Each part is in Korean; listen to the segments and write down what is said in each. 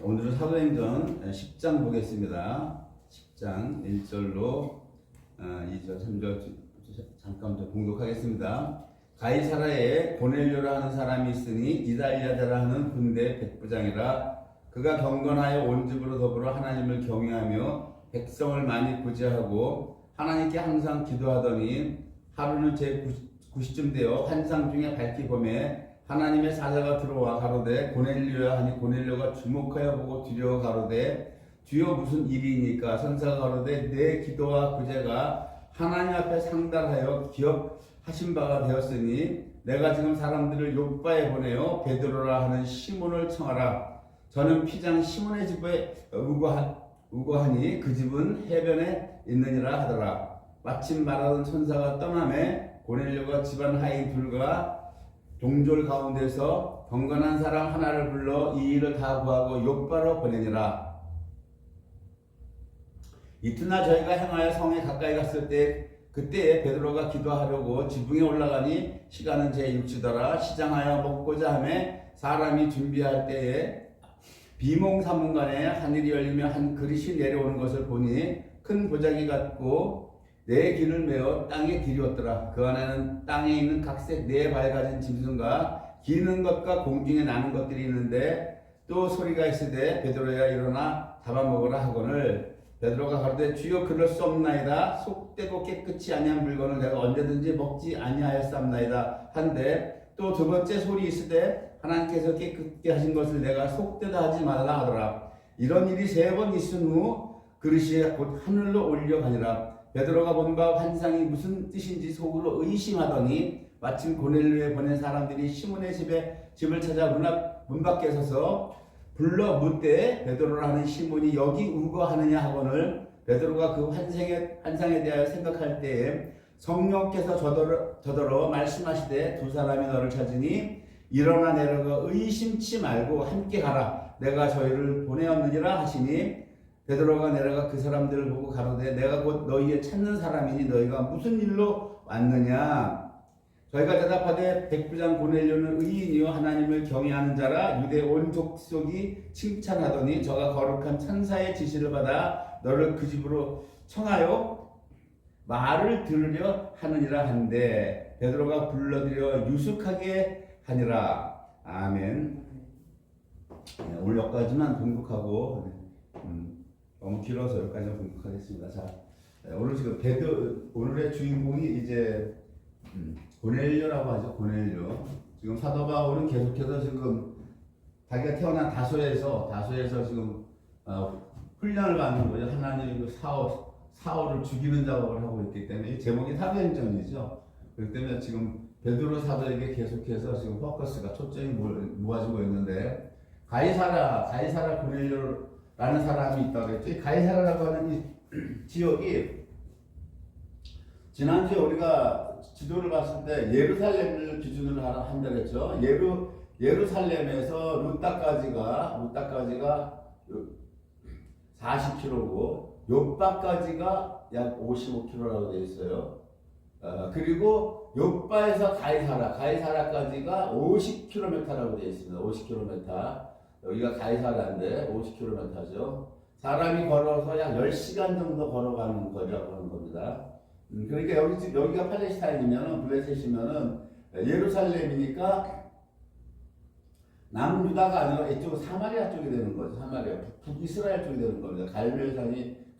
오늘은 사도행전 10장 보겠습니다. 10장 1절로 2절, 3절 잠깐 좀 봉독하겠습니다. 가이사라에 고넬료라 하는 사람이 있으니 이달리아다라 하는 군대 백부장이라. 그가 경건하여 온 집으로 더불어 하나님을 경외하며 백성을 많이 구제하고 하나님께 항상 기도하더니 하루는 제 9시쯤 되어 환상 중에 밝히 보매 하나님의 사자가 들어와 가로되 고넬료야 하니 고넬료가 주목하여 보고 두려워 가로되 주여 무슨 일이니까. 선사가 가로되 내 기도와 구제가 하나님 앞에 상달하여 기억하신 바가 되었으니 내가 지금 사람들을 욥바에 보내어 베드로라 하는 시몬을 청하라. 저는 피장 시몬의 집에 우거하니 그 집은 해변에 있느니라 하더라. 마침 말하던 천사가 떠나매 고넬료가 집안 하인 둘과 동졸 가운데서 경건한 사람 하나를 불러 이 일을 다 구하고 욥바로 보내니라. 이튿날 저희가 행하여 성에 가까이 갔을 때 그때에 베드로가 기도하려고 지붕에 올라가니 시간은 제6시더라. 시장하여 먹고자 하매 사람이 준비할 때에 비몽사몽간에 하늘이 열리며 한 그릇이 내려오는 것을 보니 큰 보자기 같고 네 길을 메어 땅에 들이었더라. 그 안에는 땅에 있는 각색 네 발 가진 짐승과 기는 것과 공중에 나는 것들이 있는데 또 소리가 있으되 베드로야 일어나 잡아먹으라 하거늘 베드로가 가로되 주여 그럴 수 없나이다. 속되고 깨끗이 아니한 물건을 내가 언제든지 먹지 아니하였사옵나이다 한데 또 두 번째 소리 있으되 하나님께서 깨끗게 하신 것을 내가 속되다 하지 말라 하더라. 이런 일이 세 번 있은 후 그릇이 곧 하늘로 올려가니라. 베드로가 본 바 환상이 무슨 뜻인지 속으로 의심하더니 마침 고넬료에 보낸 사람들이 시몬의 집을 찾아 문 밖에 서서 불러 묻되 베드로라 하는 시몬이 여기 우거하느냐 하거늘 베드로가 그 환상에 대하여 생각할 때에 성령께서 저더러 말씀하시되 두 사람이 너를 찾으니 일어나 내려가 의심치 말고 함께 가라. 내가 저희를 보내었느니라 하시니 베드로가 내려가 그 사람들을 보고 가로되 내가 곧 너희의 찾는 사람이니 너희가 무슨 일로 왔느냐. 저희가 대답하되 백부장 고넬료는 의인이요 하나님을 경외하는 자라 유대 온 족속이 칭찬하더니 저가 거룩한 천사의 지시를 받아 너를 그 집으로 청하여 말을 들으려 하느니라 한데 베드로가 불러들여 유숙하게 하니라. 아멘. 오늘 여기까지만 봉독하고 너무 길어서 여기까지만 봉독하겠습니다. 자, 오늘 지금 오늘의 주인공이 이제 고넬료라고 하죠. 고넬료. 지금 사도 바울은 계속해서 지금 자기가 태어난 다소에서 지금 훈련을 받는 거죠. 하나님이 그 사울을 죽이는 작업을 하고 있기 때문에 이 제목이 사도행전이죠. 그렇기 때문에 지금 베드로 사도에게 계속해서 지금 포커스가 초점이 모아지고 있는데 가이사라 고넬료라는 사람이 있다고 했죠. 이 가이사라라고 하는 이 지역이 지난주에 우리가 지도를 봤을 때 예루살렘을 기준으로 한다 그랬죠. 예루살렘에서 루따까지가 40km고 욥바까지가 약 55km라고 되어 있어요. 그리고 욥바에서 가이사라까지가 50km라고 되어 있습니다. 50km. 여기가 가이사라인데 50km죠. 사람이 걸어서 약 10시간 정도 걸어가는 거리라고 하는 겁니다. 그러니까 여기가 팔레스타인이면은 블레셋이면은 예루살렘이니까 남유다가 아니라 이쪽은 사마리아 쪽이 되는 거죠. 사마리아 북이스라엘 쪽이 되는 겁니다.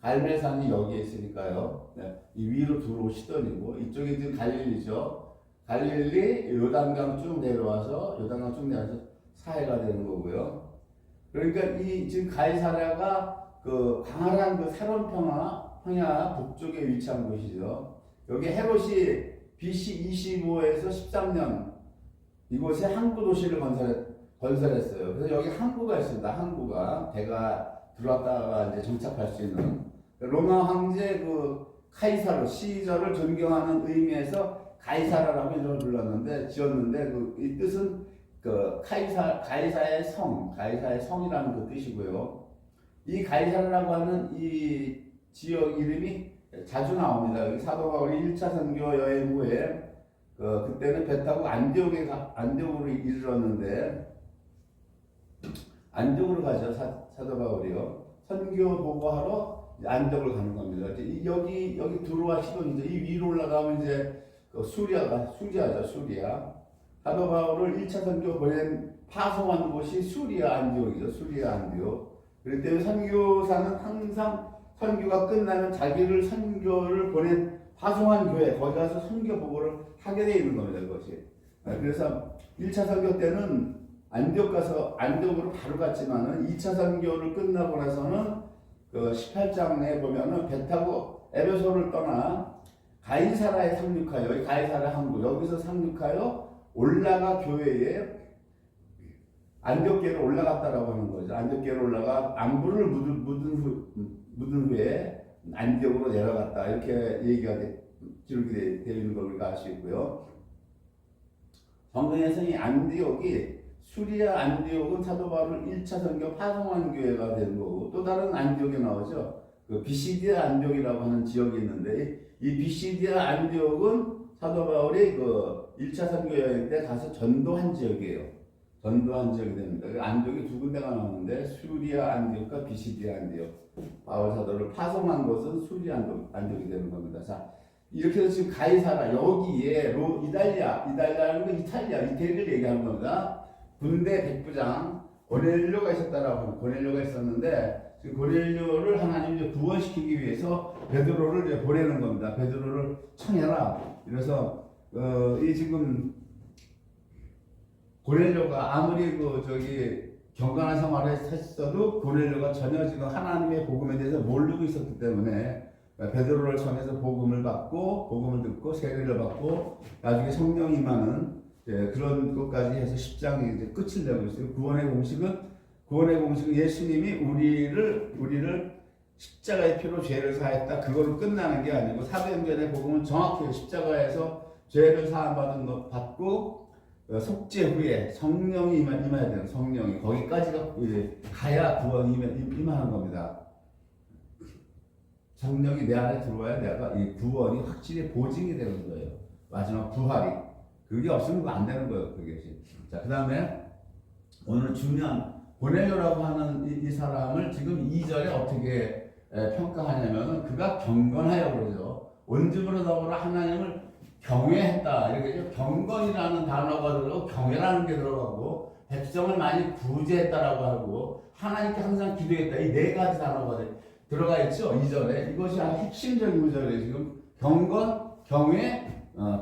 갈멜산이 여기에 있으니까요. 네, 이 위로 들어오시더니고 이쪽이 지금 갈릴리죠. 갈릴리 요단강 쭉 내려와서 사해가 되는 거고요. 그러니까 이 지금 가이사랴가 그 광활한 그 사론 평야 북쪽에 위치한 곳이죠. 여기 헤롯이 BC 25에서 13년 이곳에 항구 도시를 건설했어요. 그래서 여기 항구가 있습니다. 항구가 배가 들어왔다가 이제 정착할 수 있는 로마 황제 그 카이사르 시저를 존경하는 의미에서 가이사라라고 이름을 지었는데 이 뜻은 그 가이사의 성이라는 그 뜻이고요. 이 가이사라라고 하는 이 지역 이름이 자주 나옵니다. 여기 사도 바울이 1차 선교 여행 후에 그때는 배 타고 안디옥으로 이르렀는데 안독으로 가죠. 사도 바울이요. 선교 보고하러 안독을 가는 겁니다. 여기 두로와 시돈이죠. 이 위로 올라가면 이제 그 수리아죠. 수리아. 사도 바울을 1차 선교 보낸 파송한 곳이 수리아 안디옥이죠. 수리아 안디옥. 그렇기 때문에 선교사는 항상 선교가 끝나면 자기를 선교를 보낸 파송한 교회 거기 가서 선교 보고를 하게 되어 있는 겁니다. 그것이. 그래서 1차 선교 때는 안디옥 가서 안디옥으로 바로 갔지만은 2차 선교를 끝나고 나서는 그 18장에 보면은 배 타고 에베소를 떠나 가이사라에 상륙하여 가이사라 항구 여기서 상륙하여 올라가 교회에 안디옥교회로 올라갔다라고 하는 거죠. 안디옥교회로 올라가 안부를 묻은 후에 안디옥으로 내려갔다 이렇게 얘기가 기록이 되어 있는 걸 우리가 알 수 있고요. 성경에서 이 안디옥이 수리아 안디옥은 사도 바울 1차 선교 파송한 교회가 되는 거고 또 다른 안디옥이 나오죠. 그 비시디아 안디옥이라고 하는 지역이 있는데 이 비시디아 안디옥은 사도 바울이 그 1차 선교 여행 때 가서 전도한 지역이에요. 전도한 지역이 됩니다. 안디옥이 두 군데가 나오는데 수리아 안디옥과 비시디아 안디옥. 바울 사도를 파송한 곳은 수리아 안디옥이 되는 겁니다. 자, 이렇게 해서 지금 가이사라 여기에 이탈리아라는 건 이태리를 얘기하는 겁니다. 군대 백부장 고넬료가 있었다라고 하는 고넬료가 있었는데 지금 고넬료를 하나님이 구원시키기 위해서 베드로를 보내는 겁니다. 베드로를 청해라. 그래서 이 지금 고넬료가 아무리 경건한 생활을 했어도 고넬료가 전혀 지금 하나님의 복음에 대해서 모르고 있었기 때문에 베드로를 전해서 복음을 듣고 세례를 받고 나중에 성령이 임하는 그런 것까지 해서 10장이 이제 끝을 내고 있어요. 구원의 공식은 예수님이 우리를 십자가의 피로 죄를 사했다. 그걸로 끝나는 게 아니고 사도행전의 복음은 정확히 십자가에서 죄를 사함받은 것 받고 속죄 후에 성령이 임해야 되는 성령이 거기까지가 가야 구원이 임하는 겁니다. 성령이 내 안에 들어와야 내가 이 구원이 확실히 보증이 되는 거예요. 마지막 부활이. 그게 없으면 안 되는 거예요. 그게. 자, 그 다음에 오늘 중요한 고넬료라고 하는 이 사람을 지금 2절에 어떻게 평가하냐면은 그가 경건하여 그러죠. 온증으로 더불어 하나님을 경외했다. 이렇게 경건이라는 단어가 들어가고 경외라는 게 들어가고 백성을 많이 구제했다라고 하고 하나님께 항상 기도했다. 이 네 가지 단어가 들어가 있죠. 2절에 이것이 아주 핵심적인 구절이에요. 지금 경건, 경외,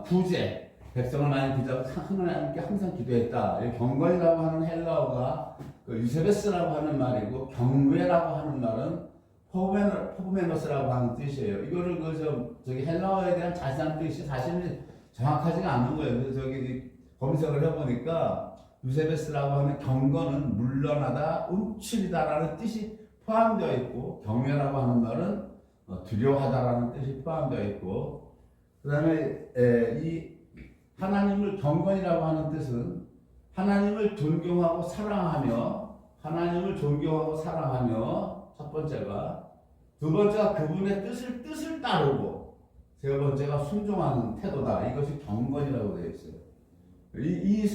구제. 백성을 많이 구제하고 하나님께 항상 기도했다. 경건이라고 하는 헬라어가 유세베스라고 하는 말이고 경외라고 하는 말은 포브메노스라고 하는 뜻이에요. 이거를 저기 헬라어에 대한 자세한 뜻이 사실은 정확하지가 않는 거예요. 그래서 검색을 해보니까 유세베스라고 하는 경건은 물러나다, 움츠리다라는 뜻이 포함되어 있고 경외라고 하는 말은 두려워하다라는 뜻이 포함되어 있고 그 다음에 이 하나님을 경건이라고 하는 뜻은 하나님을 존경하고 사랑하며 첫 번째가 두 번째가 그분의 뜻을 따르고 세 번째가 순종하는 태도다. 이것이 경건이라고 되어 있어요. 이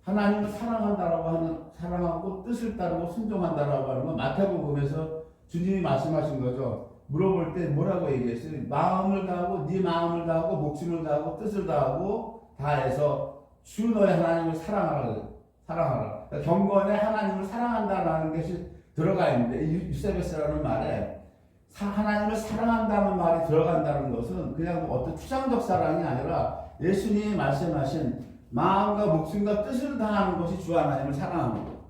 하나님을 사랑하고 뜻을 따르고 순종한다라고 하는 건 마태복음에서 주님이 말씀하신 거죠. 물어볼 때 뭐라고 얘기했어요? 마음을 다하고 네 마음을 다하고 목숨을 다하고 뜻을 다하고 다해서 주 너의 하나님을 사랑하라. 그러니까 경건에 하나님을 사랑한다라는 것이 들어가 있는데 유세베스라는 말에 하나님을 사랑한다는 말이 들어간다는 것은 그냥 어떤 추상적 사랑이 아니라 예수님이 말씀하신 마음과 목숨과 뜻을 다하는 것이 주 하나님을 사랑하는 거고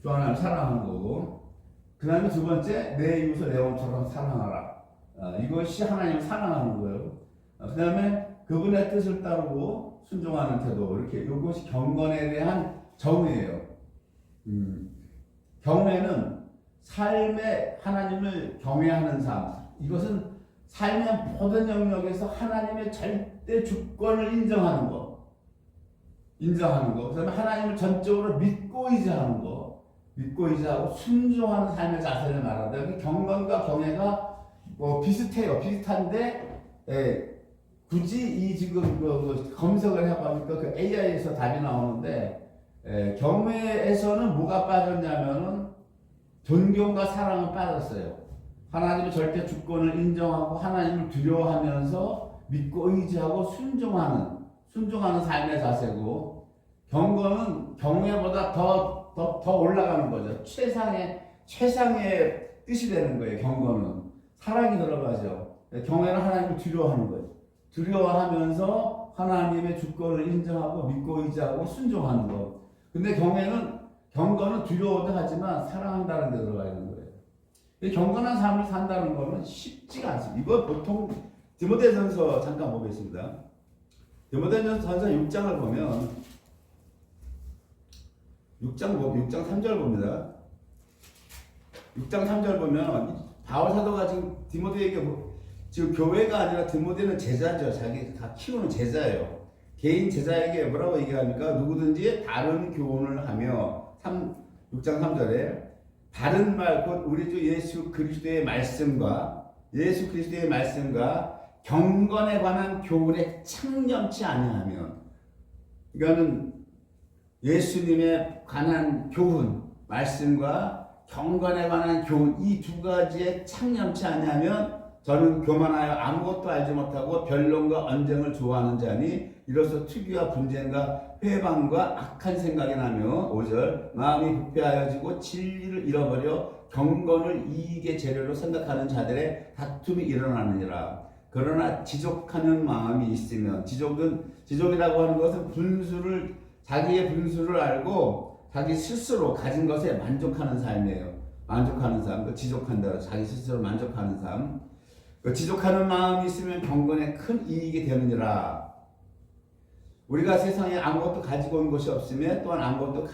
주 하나님을 사랑하는 거고 그 다음에 두 번째 내 이웃을 내 몸처럼 사랑하라. 이것이 하나님을 사랑하는 거예요. 그 다음에 그분의 뜻을 따르고 순종하는 태도 이렇게 이것이 경건에 대한 정의예요. 경외는 삶의 하나님을 경외하는 삶. 이것은 삶의 모든 영역에서 하나님의 절대 주권을 인정하는 것. 그다음에 하나님을 전적으로 믿고 의지하는 것. 믿고 의지하고 순종하는 삶의 자세를 말한다. 경건과 경외가 비슷해요. 비슷한데 굳이 이 지금 검색을 해보니까 그 AI에서 답이 나오는데 경외에서는 뭐가 빠졌냐면은 존경과 사랑은 빠졌어요. 하나님의 절대 주권을 인정하고 하나님을 두려워하면서 믿고 의지하고 순종하는 삶의 자세고, 경건은 경외보다 더 올라가는 거죠. 최상의 뜻이 되는 거예요. 경건은 사랑이 들어가죠. 경외는 하나님을 두려워하는 거예요. 두려워하면서 하나님의 주권을 인정하고 믿고 의지하고 순종하는 거. 근데 경건은 두려워도 하지만 사랑한다는 데 들어가 있는 거예요. 경건한 삶을 산다는 거는 쉽지가 않습니다. 이거 보통 디모데전서 잠깐 보겠습니다. 디모데전서 6장을 보면 6장 3절 봅니다. 6장 3절 보면 바울 사도가 지금 디모데에게 지금 교회가 아니라 디모데는 제자죠. 자기 다 키우는 제자예요. 개인 제자에게 뭐라고 얘기합니까? 누구든지 다른 교훈을 하며 6장 3절에 다른 말 곧 우리 주 예수 그리스도의 말씀과 경건에 관한 교훈에 창념치 아니하면, 이거는 예수님에 관한 교훈, 말씀과 경건에 관한 교훈, 이 두 가지에 창념치 아니하면 저는 교만하여 아무것도 알지 못하고 변론과 언쟁을 좋아하는 자니 이로써 투기와 분쟁과 회방과 악한 생각이 나며 5절 마음이 부패하여지고 진리를 잃어버려 경건을 이익의 재료로 생각하는 자들의 다툼이 일어나느니라. 그러나 지족하는 마음이 있으면, 지족이라고 하는 것은 자기의 분수를 알고 자기 스스로 가진 것에 만족하는 삶이에요. 만족하는 삶, 지족한다. 자기 스스로 만족하는 삶. 지족하는 마음이 있으면 경건에 큰 이익이 되느니라. 우리가 세상에 아무것도 가지고 온 것이 없으며 또한 아무것도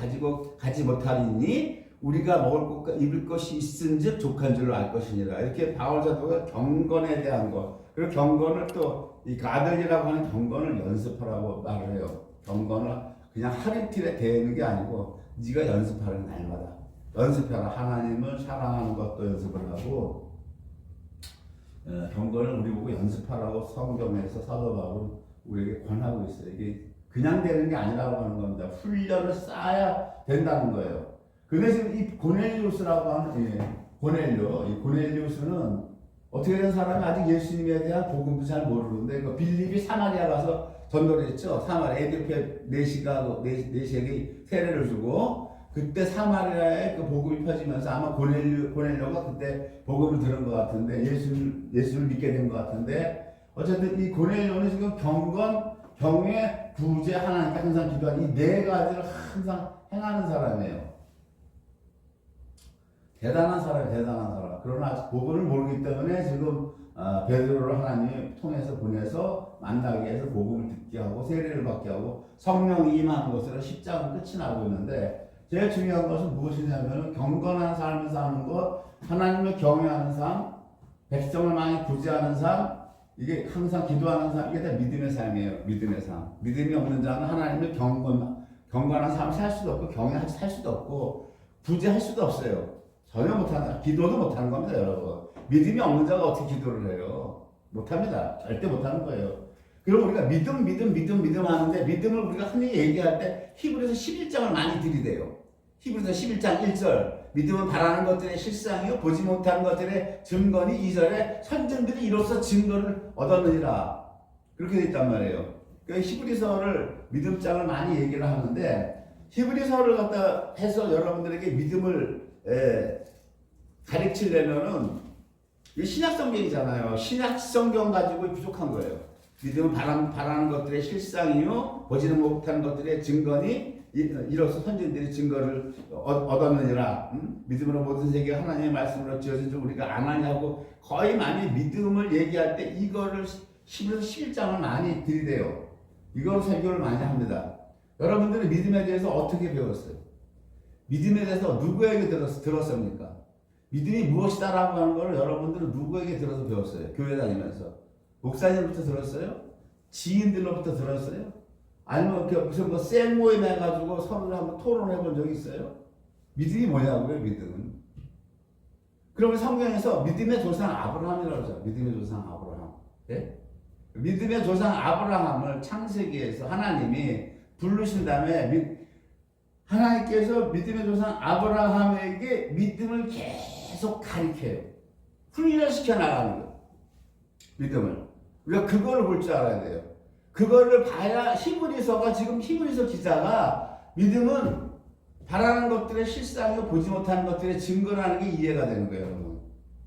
가지 못하리니 우리가 먹을 것과 입을 것이 있은즉 족한 줄로 알 것이니라. 이렇게 바울 사도가 경건에 대한 것, 그리고 경건을 또 이 가들이라고 하는 경건을 연습하라고 말을 해요. 경건을 그냥 하루이틀에 대는 게 아니고 네가 연습하는 날마다 연습해라. 하나님을 사랑하는 것도 연습을 하고, 경건을 우리 보고 연습하라고 성경에서 사도 바울은 우리에게 권하고 있어요. 이게 그냥 되는 게 아니라고 하는 겁니다. 훈련을 쌓아야 된다는 거예요. 근데 지금 이 고넬리우스라고 하는 이 고넬리우스는 어떻게 된 사람이 아직 예수님에 대한 복음도 잘 모르는데 그 빌립이 사마리아 가서 전도를 했죠. 사마리아 에디오피아 내시에게 세례를 주고, 그때 사마리아에 그 복음이 펴지면서 아마 고넬료가 그때 복음을 들은 것 같은데 예수를 믿게 된 것 같은데, 어쨌든 이 고넬료는 지금 경건, 경외, 구제, 하나님께 항상 기도하는 이 네 가지를 항상 행하는 사람이에요. 대단한 사람. 그러나 아직 복음을 모르기 때문에 지금 베드로를 하나님이 통해서 보내서 만나게 해서 복음을 듣게 하고 세례를 받게 하고 성령이 임하는 것으로 10장은 끝이 나고 있는데, 제일 중요한 것은 무엇이냐면 경건한 삶을 사는 것, 하나님을 경외하는 삶, 백성을 많이 구제하는 삶, 이게 항상 기도하는 삶, 이게 다 믿음의 삶이에요. 믿음의 삶. 믿음이 없는 자는 하나님을 경건한 삶을 살 수도 없고 경외하지 살 수도 없고 구제할 수도 없어요. 전혀 못한다. 기도도 못하는 겁니다, 여러분. 믿음이 없는 자가 어떻게 기도를 해요? 못합니다. 절대 못하는 거예요. 그리고 우리가 믿음 하는데, 믿음을 우리가 흔히 얘기할 때 히브리서 11장을 많이 들이대요. 히브리서 11장 1절 믿음은 바라는 것들의 실상이요 보지 못하는 것들의 증거니 2절에 선진들이 이로써 증거를 얻었느니라. 그렇게 되어 있단 말이에요. 그러니까 히브리서를 믿음장을 많이 얘기를 하는데, 히브리서를 갖다 해서 여러분들에게 믿음을 가르치려면은 이 신약 성경이잖아요. 신약 성경 가지고 부족한 거예요. 믿음은 바라는 것들의 실상이요 보지는 못하는 것들의 증거니 이로써 선진들이 증거를 얻었느니라. 믿음으로 모든 세계가 하나님의 말씀으로 지어진 줄 우리가 아나냐고, 거의 많이 믿음을 얘기할 때 이거를 11장을 많이 들이대요. 이걸 설교를 많이 합니다. 여러분들은 믿음에 대해서 어떻게 배웠어요? 믿음에 대해서 누구에게 들었습니까? 믿음이 무엇이다라고 하는 걸 여러분들은 누구에게 들어서 배웠어요? 교회 다니면서 목사님부터 들었어요? 지인들로부터 들었어요? 아니면 무슨 셀모임 해가지고 서로 한번 토론해 본 적 있어요? 믿음이 뭐냐고요, 믿음은? 그러면 성경에서 믿음의 조상 아브라함이라고 하죠. 믿음의 조상 아브라함. 예? 믿음의 조상 아브라함을 창세기에서 하나님이 부르신 다음에 하나님께서 믿음의 조상 아브라함에게 믿음을 계속 가르쳐요. 훈련시켜 나가는 거예요. 믿음을. 우리가 그거를 볼 줄 알아야 돼요. 그거를 봐야 지금 히브리서 기자가 믿음은 바라는 것들의 실상이고 보지 못하는 것들의 증거라는 게 이해가 되는 거예요, 여러분.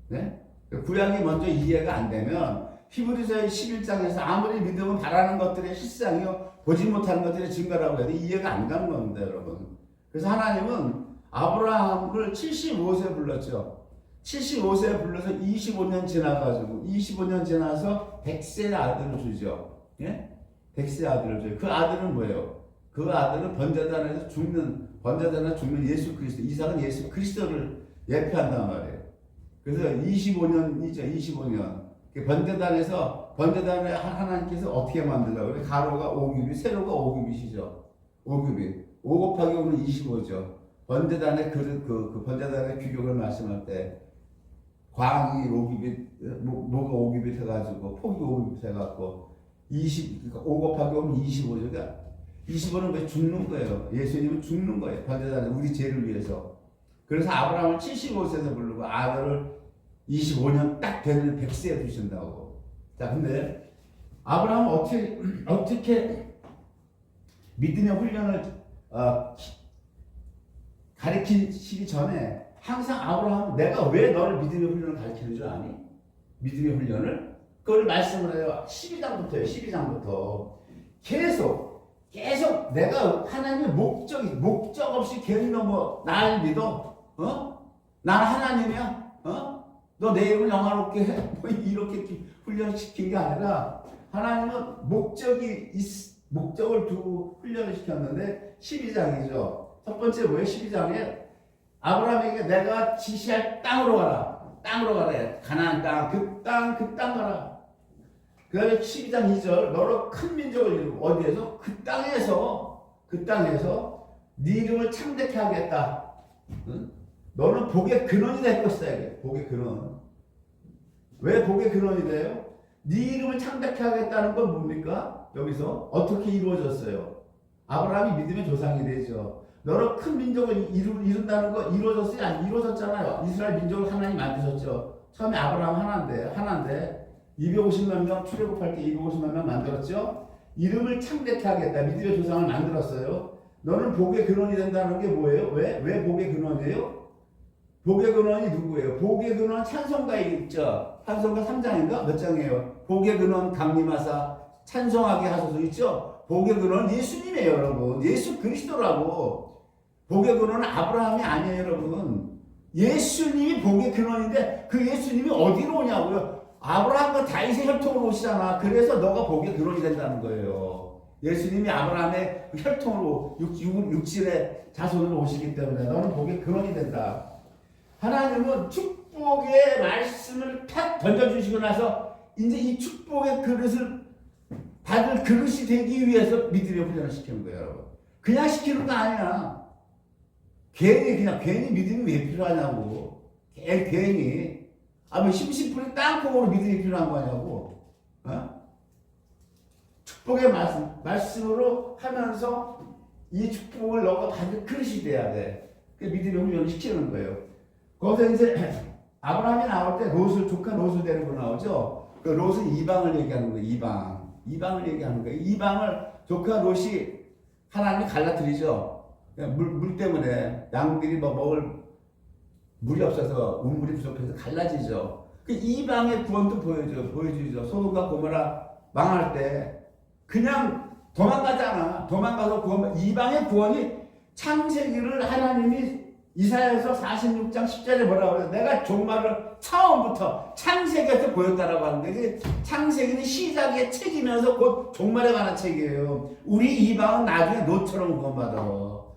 네? 구약이 먼저 이해가 안 되면 히브리서의 11장에서 아무리 믿음은 바라는 것들의 실상이요 보지 못하는 것들의 증거라고 해도 이해가 안 가는 겁니다, 여러분. 그래서 하나님은 아브라함을 75세 불렀죠. 75세에 불러서 25년 지나가지고 25년 지나서 100세의 아들을 주죠. 예? 100세의 아들을 줘요. 그 아들은 뭐예요? 그 아들은 번제단에서 죽는 예수 그리스도. 이삭은 예수 그리스도를 예표한단 말이에요. 그래서 25년이죠. 25년. 번제단에 하나님께서 어떻게 만들려고 그래? 가로가 5규빗, 세로가 5규빗이죠. 5규빗. 5 곱하기 5는 25죠. 번제단의 그 번제단의 규격을 말씀할 때 광이 5규빗, 뭐가 5규빗 해가지고 폭이 5규빗 해갖고 그러니까 5 곱하기 5는 25죠. 그러니까 25는 왜 죽는 거예요? 예수님은 죽는 거예요. 번제단에 우리 죄를 위해서. 그래서 아브라함을 75세에서 부르고 아들을 25년 딱 되는 100세에 두신다고. 자, 근데 아브라함은 어떻게 믿음의 훈련을 가르치기 전에 항상 아브라함은 내가 왜 너를 믿음의 훈련을 가르치는 줄 아니? 믿음의 훈련을? 그걸 말씀을 해요. 12장부터요. 12장부터. 계속 내가 하나님의 목적 없이 계속 날 믿어? 난 하나님이야? 너 내 이름을 영화롭게 해? 뭐 이렇게 훈련시킨 게 아니라 하나님은 목적을 두고 훈련을 시켰는데 12장이죠. 첫 번째 뭐예요? 12장에 아브라함에게 내가 지시할 땅으로 가라. 땅으로 가라. 가나안 땅, 그 땅 가라. 그 다음에 12장 2절 너로 큰 민족을 이루고 어디에서? 그 땅에서 네 이름을 창대케 하겠다. 응? 너는 복의 근원이 될 것이다. 복의 근원. 왜 복의 근원이 돼요? 네 이름을 창대케 하겠다는 건 뭡니까? 여기서 어떻게 이루어졌어요? 아브라함이 믿음의 조상이 되죠. 너로 큰 민족을 이룬다는 거 이루어졌어요? 안 이루어졌잖아요. 이스라엘 민족을 하나님 만드셨죠. 처음에 아브라함 하나인데 250만 명 출애굽할 때 250만 명 만들었죠. 이름을 창대케 하겠다. 믿음의 조상을 만들었어요. 너는 복의 근원이 된다는 게 뭐예요? 왜 복의 근원이에요? 복의 근원이 누구예요? 복의 근원 찬송가에 있죠. 찬송가 3장인가? 몇 장이에요? 복의 근원 강림하사 찬송하게 하소서 있죠? 복의 근원은 예수님이에요, 여러분. 예수 그리스도라고. 복의 근원은 아브라함이 아니에요, 여러분. 예수님이 복의 근원인데 그 예수님이 어디로 오냐고요? 아브라함과 다윗의 혈통으로 오시잖아. 그래서 너가 복의 근원이 된다는 거예요. 예수님이 아브라함의 혈통으로 육신의 자손으로 오시기 때문에 너는 복의 근원이 된다. 하나님은 축복의 말씀을 탁 던져주시고 나서 이제 이 축복의 그릇을 받을 그릇이 되기 위해서 믿음의 훈련을 시키는 거예요, 여러분. 그냥 시키는 거 아니야. 괜히 믿음이 왜 필요하냐고. 괜히. 뭐 심심풀이 땅콩으로 믿음이 필요한 거냐고. 축복의 말씀으로 하면서 이 축복을 너가 받을 그릇이 돼야 돼. 그 믿음의 훈련을 시키는 거예요. 거기서 이제 아브라함이 나올 때 조카 롯을 데리고 나오죠. 그 롯은 이방을 얘기하는 거예요. 이방을 얘기하는 거예요. 이방을 조카 롯이 하나님이 갈라뜨리죠. 물 때문에 양들이 먹을 물이 없어서 우물이 부족해서 갈라지죠. 그 이방의 구원도 보여주죠. 소돔과 고모라 망할 때 그냥 도망가서 이방의 구원이 창세기를 하나님이 이사야서 46장 10절에 뭐라고 그래요? 내가 종말을 처음부터 창세기에서 보였다라고 하는데 창세기는 시작의 책이면서 곧 종말에 관한 책이에요. 우리 이방은 나중에 롯처럼 구원받아.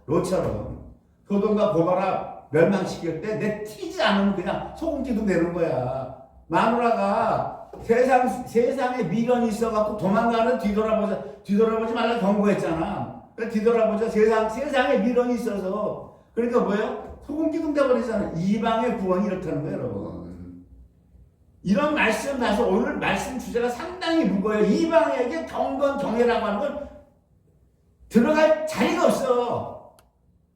롯처럼. 소돔과 고모라 멸망시킬 때 내 튀지 않으면 그냥 소금기둥 되는 거야. 마누라가 세상에 미련이 있어갖고 도망가는 뒤돌아보지 말라 경고했잖아. 그러니까 뒤돌아보자. 세상에 미련이 있어서. 그러니까 뭐예요? 소금기둥 돼버리잖아. 이방의 구원이 이렇다는 거예요, 여러분. 이런 말씀 봐서 오늘 말씀 주제가 상당히 무거워요. 이방에게 경건경애라고 하는 건 들어갈 자리가 없어.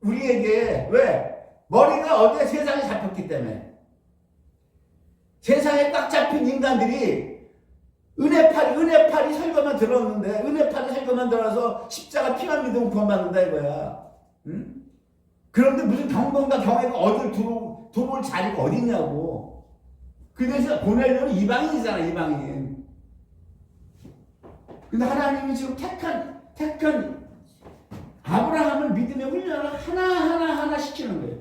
우리에게 왜? 머리가 어디에 세상에 잡혔기 때문에. 세상에 딱 잡힌 인간들이 은혜팔이 설교만 들었는데 은혜팔이 설교만 들어서 십자가 피만 믿으면 구원받는다 이거야. 응? 그런데 무슨 경건과 경애가 어딜 들어올 자리가 어딨냐고. 그래서 보내려면 이방인이잖아, 이방인. 근데 하나님이 지금 택한 아브라함을 믿음의 훈련을 하나 시키는 거예요.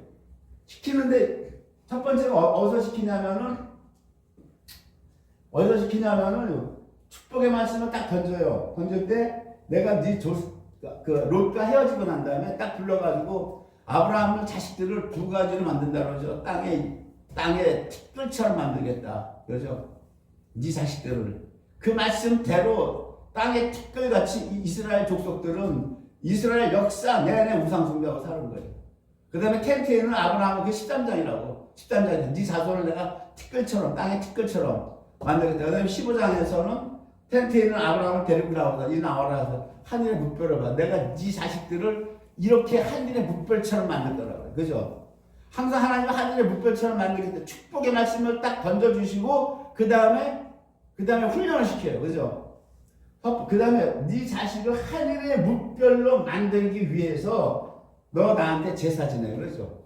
시키는데 첫 번째가 어디서 시키냐면은 축복의 말씀을 딱 던져요. 던질 때 내가 롯과 헤어지고 난 다음에 딱 불러가지고 아브라함을 자식들을 두 가지로 만든다 그러죠. 땅에 티끌처럼 만들겠다. 그러죠. 네 자식들을. 그 말씀대로 땅의 티끌같이 이스라엘 족속들은 이스라엘 역사 내내 우상숭배하고 사는 거예요. 그 다음에 텐트에는 아브라함은 그 13장이라고. 13장에 네 자손을 내가 티끌처럼, 땅의 티끌처럼 만들겠다. 그 다음에 15장에서는 텐트에 있는 아브라함을 데리고 나오다. 이 나와라 해서 하늘의 묵별을 봐. 내가 네 자식들을 이렇게 하늘의 묵별처럼 만들 거라고요. 그죠? 항상 하나님은 하늘의 묵별처럼 만들기 축복의 말씀을 딱 던져주시고 그 다음에 훈련을 시켜요. 그죠? 그 다음에 네 자식을 하늘의 묵별로 만들기 위해서 너 나한테 제사 지내. 그러죠?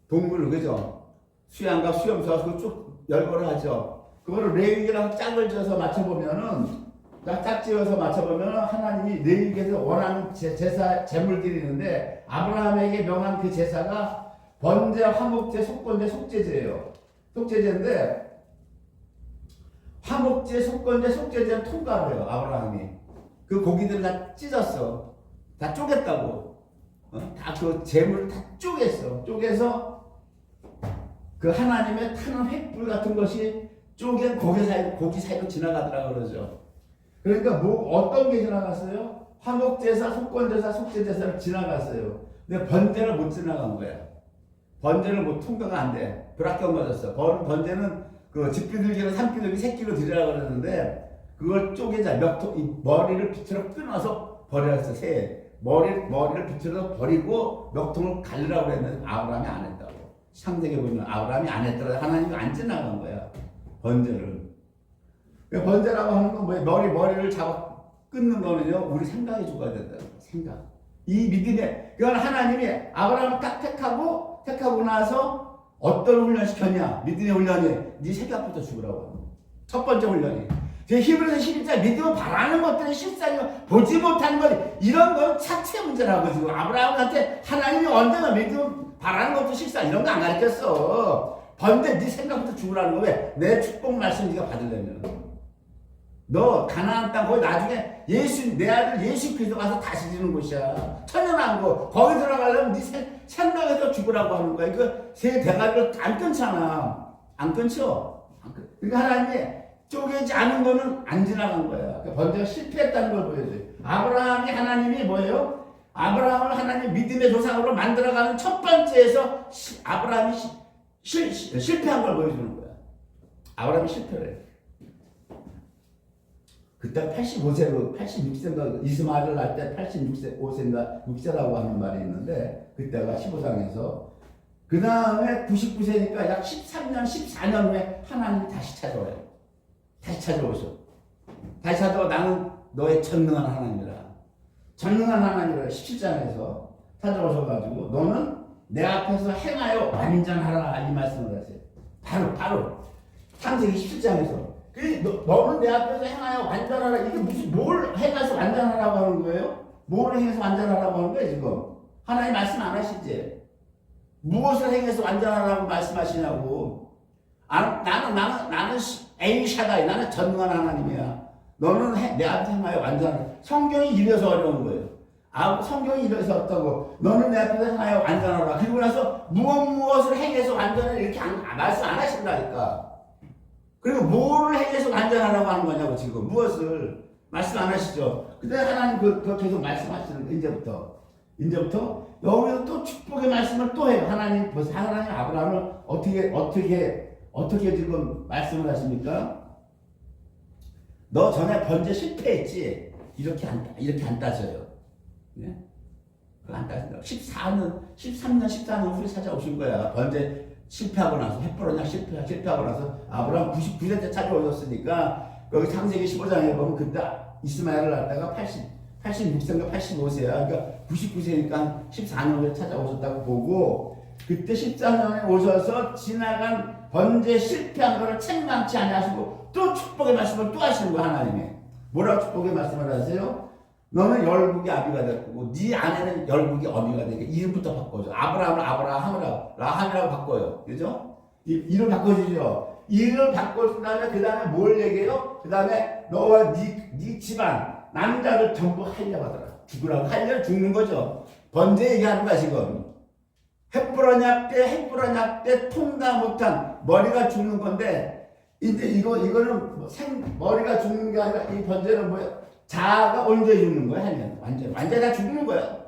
동물, 그죠? 수양과 수염소가 쭉 열거를 하죠. 그거를 레위기랑 짝을 지어서 맞춰보면은 짝 지어서 맞춰보면 하나님이 레위기에서 원하는 제물들이 있는데 아브라함에게 명한 그 제사가 번제, 화목제, 속건제, 속죄제예요. 속죄제인데 화목제, 속건제, 속죄제는 통과를 해요. 아브라함이 그 고기들을 다 찢었어. 다 쪼갰다고. 다 그 제물을 다 쪼개서 그 하나님의 타는 횃불 같은 것이 쪼갠 고기 사이로 지나가더라 그러죠. 그러니까 어떤 게 지나갔어요? 화목제사, 속건제사, 속죄제사를 지나갔어요. 근데 번제를 못 지나간 거야. 번제를 못 통과가 안 돼. 불합격 맞았어. 번제는 그 집비둘기랑 산비둘기 새끼로 드리라고 그랬는데 그걸 쪼개자 머리를 비틀어 끊어서 버려서 머리를 비틀어 버리고 멱통을 갈르라고 그랬는데 아브라함이 안 했다고. 창세기 보면 아브라함이 안 했더라. 하나님이 안 지나간 거야. 번제를. 번제라고 하는 건 뭐예요? 머리를 잡아 끊는 거는요, 우리 생각이 죽어야 된다. 생각. 이 믿음에, 그건 하나님이 아브라함을 딱 택하고 나서 어떤 훈련 시켰냐? 믿음의 훈련이 네 생각부터 죽으라고. 첫 번째 훈련이. 히브리서 11장 믿음을 바라는 것들은 실상이고 보지 못하는 것, 이런 건 차체 문제라고. 지금 아브라함한테 하나님이 언제나 믿음 바라는 것도 실상 이런 거 안 가르쳤어. 번제 네 생각부터 죽으라는 거. 왜? 내 축복 말씀 네가 받으려면. 너 가나안 땅 거기 나중에 내 아들 예수 그리스도 가서 다스리는 곳이야. 천연왕국 거기 들어가려면 네 생각에서 죽으라고 하는 거야. 그 세 대가리를 안 끊잖아. 안 끊죠. 그러니까 하나님이 쪼개지 않은 거는 안 지나간 거야. 그러니까 번제가 실패했다는 걸 보여줘요. 아브라함이 하나님이 뭐예요? 아브라함을 하나님 믿음의 조상으로 만들어가는 첫 번째에서 아브라함이 실패한 걸 보여주는 거야. 아브라함이 실패를 해. 그때 86세인가 이스마엘을 낳을 때 86세인가 6세라고 하는 말이 있는데 그때가 15장에서 그 다음에 99세니까 약 13년 14년 후에 하나님이 다시 찾아와요. 다시 찾아오셔. 다시 찾아와. 나는 너의 전능한 하나님이라. 전능한 하나님이라 17장에서 찾아오셔가지고 너는 내 앞에서 행하여 완전하라 이 말씀을 하세요. 바로 창세기 17장에서 너는 내 앞에서 행하여 완전하라. 이게 뭘 행해서 완전하라고 하는 거예요? 뭘 행해서 완전하라고 하는 거예요 지금? 하나님 말씀 안 하시지? 무엇을 행해서 완전하라고 말씀하시냐고. 나는 에이샤다이, 나는 전능한 하나님이야. 너는 내 앞에 행하여 완전하라. 성경이 이래서 어려운 거예요. 성경이 이래서 어떻다고. 너는 내 앞에서 행하여 완전하라. 그리고 나서 무엇을 행해서 완전하라 이렇게 말씀 안 하신다니까. 그리고 뭐를 행해서 완전하라고 하는 거냐고 지금. 무엇을 말씀 안 하시죠. 근데 하나님 그거 계속 말씀하시는 거. 이제부터 여기서 또 축복의 말씀을 또 해요. 하나님 아브라함을 어떻게 지금 말씀을 하십니까? 너 전에 번제 실패했지. 이렇게 안 따져요. 네? 그거 안 따진다고. 13년, 14년 후에 찾아오신 거야. 번제 실패하고 나서, 헷버렸냐 실패하고 나서 아브라함 99세 때 찾아오셨으니까, 거기 창세기 15장에 보면 그때 이스마엘을 낳다가 86세인가 85세야. 그러니까 99세니까 14년 후에 찾아오셨다고 보고, 그때 14년에 오셔서 지나간 번제 실패한 거를 책망치 아니하시고 또 축복의 말씀을 또 하시는 거야, 하나님이. 뭐라고 축복의 말씀을 하세요? 너는 열국의 아비가 될 거고 네 아내는 열국의 어미가 되게. 이름부터 바꿔줘. 아브라함을 아브라함이라고 라함이라고 바꿔요. 그죠? 이름 바꿔주죠. 이름 바꿔준 다음에 그 다음에 뭘 얘기해요? 그 다음에 너와 네 집안 남자들 전부 할례받아라. 죽으라고. 할례를 죽는 거죠. 번제 얘기하는 거야 지금. 햇불어냐 때 통다 못한 머리가 죽는 건데, 이제 이거는 머리가 죽는 게 아니라 이 번제는 뭐야? 자아가 언제 죽는 거야? 완전 다 죽는 거야.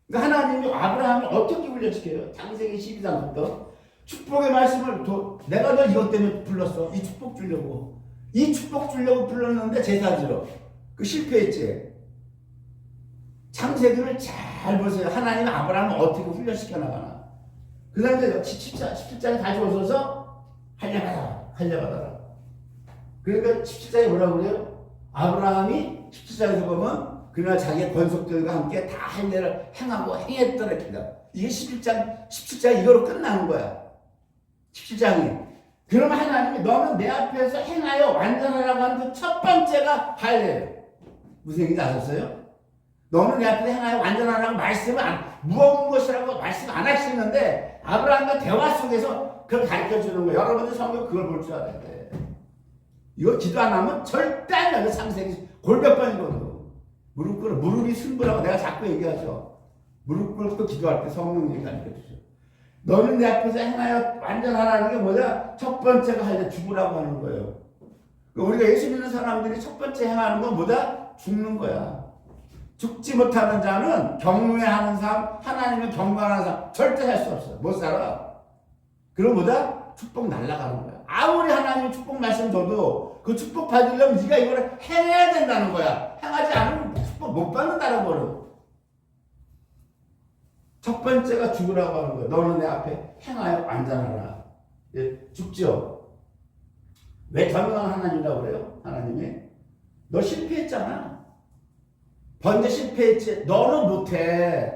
그러니까 하나님이 아브라함을 어떻게 훈련시켜요? 창세기 12장부터 축복의 말씀을 내가 너 이것 때문에 불렀어. 이 축복 주려고 불렀는데 제사 지러 그 실패했지. 창세기를 잘 보세요. 하나님은 아브라함을 어떻게 훈련시켜 나가나. 그 다음에 17장에 다시 오셔서 할례받아라. 그러니까 17장에 뭐라고 그래요? 아브라함이 17장에서 보면 그날 자기의 권속들과 함께 다 할례를 행하고 행했더라. 이게 17장 이거로 끝나는 거야. 17장이. 그러면 하나님이 너는 내 앞에서 행하여 완전하라고 하는 그 첫 번째가 할례예요. 무슨 얘기인지 아셨어요? 너는 내 앞에서 행하여 완전하라고 말씀을 무거운 것이라고 말씀 안 하시는데 아브라함과 대화 속에서 그걸 가르쳐 주는 거예요. 여러분들 성경 그걸 볼 줄 알아야 돼. 이거 기도 안 하면 절대 안 돼. 창세기 골몇 번이거든. 무릎이 승부라고 내가 자꾸 얘기하죠. 무릎 꿇고 기도할 때 성령님이 가르쳐 주죠. 너는 내 앞에서 행하여 완전하라는 게 뭐냐? 첫 번째가 할래 죽으라고 하는 거예요. 우리가 예수 믿는 사람들이 첫 번째 행하는 건 뭐다? 죽는 거야. 죽지 못하는 자는 경외하는 삶, 하나님을 경배하는 삶 절대 살 수 없어. 못 살아. 그럼 뭐다? 축복 날아가는 거야. 아무리 하나님이 축복 말씀 줘도 그 축복 받으려면 네가 이거를 행해야 된다는 거야. 행하지 않으면 축복 못 받는다는 거를. 첫 번째가 죽으라고 하는 거야. 너는 내 앞에 행하여 완전하라. 예, 죽죠. 왜 전능한 하나님이라고 그래요? 하나님이 너 실패했잖아. 번제 실패했지. 너는 못해.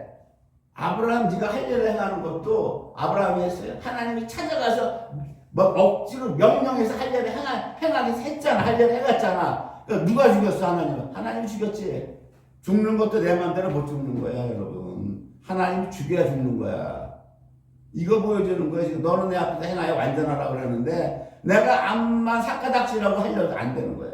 아브라함 네가 할례를 행하는 것도 아브라함이 했어요. 하나님이 찾아가서 뭐 억지로 명령해서 할례를 행하게 했잖아. 할례를 해갔잖아. 그러니까 누가 죽였어? 하나님은. 하나님이 죽였지. 죽는 것도 내 마음대로 못 죽는 거야, 여러분. 하나님이 죽여야 죽는 거야. 이거 보여주는 거야. 지금 너는 내 앞에서 행하여 완전하라고 그러는데 내가 암만 사카닥치라고 하려도 안 되는 거야.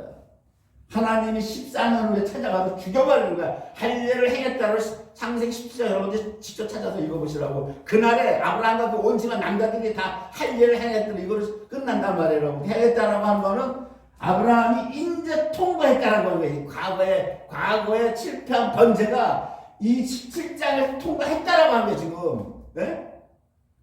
하나님이 14년 후에 찾아가서 죽여버리는 거야. 할례를 행했다고 창세기 17장 여러분들 직접 찾아서 읽어보시라고. 그날에 아브라함과 그 온 집안 남자들이 다 할례를 행했더니 이거를 끝난단 말이에요. 여러분. 행했다라고 하는 거는 아브라함이 이제 통과했다라고 하는 거예요. 과거에 실패한 번제가 이 17장에서 통과했다라고 하는 거예요. 지금. 네?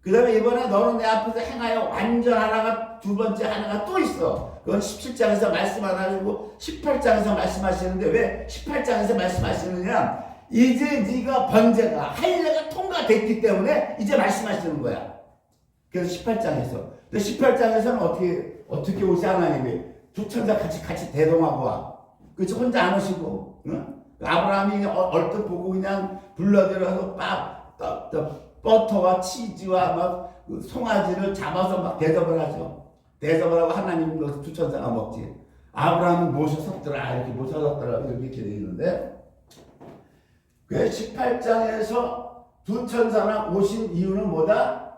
그 다음에 이번에 너는 내 앞에서 행하여 완전하라가 두 번째 하나가 또 있어. 그건 17장에서 말씀 안 하시고 18장에서 말씀하시는데 왜 18장에서 말씀하시느냐? 이제 네가 번제가 할례가 통과됐기 때문에 이제 말씀하시는 거야. 그래서 18장에서. 근데 18장에서는 어떻게 오시 하나님이 두 천사 같이 대동하고 와. 그치 혼자 안 오시고, 응? 아브라함이 얼뜻 보고 그냥 불러들여서 버터와 치즈와 막 송아지를 잡아서 막 대접을 하죠. 대접을 하고 하나님 두 천사가 먹지. 아브라함은 모셔섰더라. 이렇게 모셔섰더라. 이렇게 되어 있는데, 그 18장에서 두 천사가 오신 이유는 뭐다?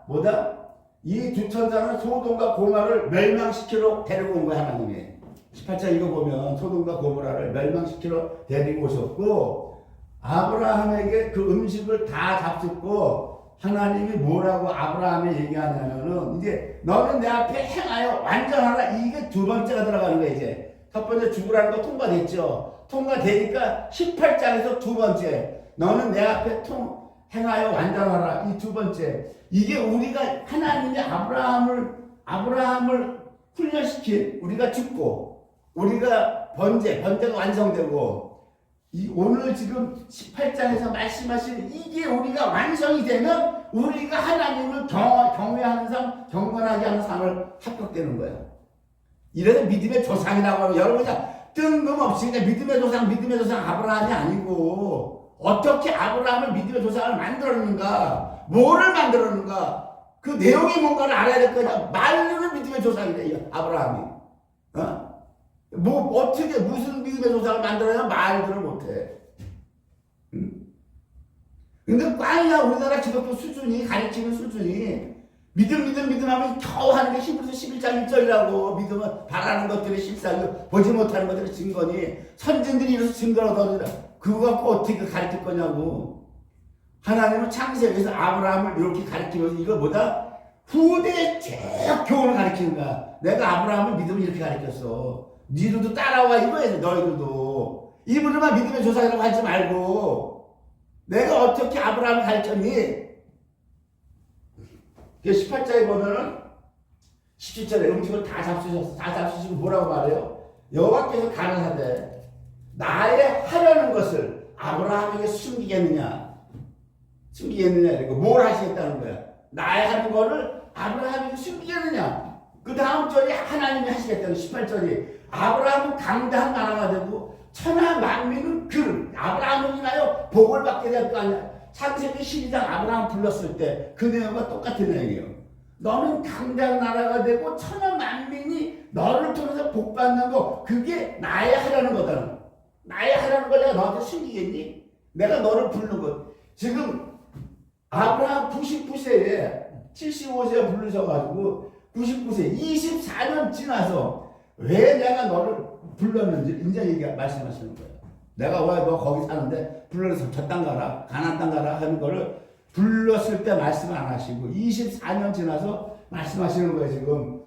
이 두 천사는 소돔과 고모라를 멸망시키러 데리고 온 거야, 하나님이. 18장 이거 보면 소돔과 고모라를 멸망시키러 데리고 오셨고, 아브라함에게 그 음식을 다 잡숫고, 하나님이 뭐라고 아브라함에 얘기하냐면은, 이제 너는 내 앞에 행하여 완전하라. 이게 두 번째가 들어가는 거야, 이제. 첫 번째 죽으라는 거 통과됐죠. 통과되니까 18장에서 두 번째. 너는 내 앞에 행하여 완전하라. 이 두 번째. 이게 우리가 하나님이 아브라함을 훈련시킨 우리가 죽고, 우리가 번제가 완성되고, 오늘 지금 18장에서 말씀하신 이게 우리가 완성이 되면 우리가 하나님을 경외하는 삶, 경건하게 하는 삶을 합격되는 거야. 이래서 믿음의 조상이라고 하면 여러분이 뜬금없이 믿음의 조상 아브라함이 아니고 어떻게 아브라함을 믿음의 조상을 만들었는가, 뭐를 만들었는가, 그 내용이 뭔가를 알아야 될 거냐. 말로는 믿음의 조상이래 아브라함이. 어떻게 무슨 믿음의 조상을 만들어야 말들을 못해. 근데 꽝이야. 우리나라 기독교 수준이, 가르치는 수준이 믿음 하면 겨우 하는 게 히브리서 11장 1절이라고. 믿음은 바라는 것들의 실상이고 보지 못하는 것들의 증거니 선진들이 이래서 증거로 더느니라. 그거 갖고 어떻게 가르칠 거냐고. 하나님은 창세기에서 아브라함을 이렇게 가르치면서 이거 뭐다? 후대에 쭉 교훈을 가르치는 거야. 내가 아브라함을 믿음을 이렇게 가르쳤어. 니들도 따라와 이거야. 너희들도 이분들만 믿음의 조상이라고 하지 말고 내가 어떻게 아브라함을 가르쳤니? 18장에 보면은 17절에 음식을 다 잡수시고 뭐라고 말해요? 여호와께서 가라사대 나의 하려는 것을 아브라함에게 숨기겠느냐 이거 뭘 하시겠다는 거야? 나의 하는 거를 아브라함에게 숨기겠느냐? 그 다음 절이 하나님이 하시겠다는 18절이 아브라함은 강대한 나라가 되고 천하 만민은 아브라함을 인하여 복을 받게 될 거 아니야. 창세기 12장 아브라함 불렀을 때 그 내용과 똑같은 내용이에요. 너는 강대한 나라가 되고 천하 만민이 너를 통해서 복 받는 거, 그게 나의 하라는 거다. 나의 하라는 걸 내가 너한테 숨기겠니? 내가 너를 부르는 것. 지금 아브라함 99세에 75세에 부르셔가지고 99세 24년 지나서 왜 내가 너를 불렀는지 이제 말씀하시는 거예요. 내가 왜 너 거기 사는데 불러서 저 땅 가라, 가나안 땅 가라 하는 거를 불렀을 때 말씀 안 하시고 24년 지나서 말씀하시는 거예요. 지금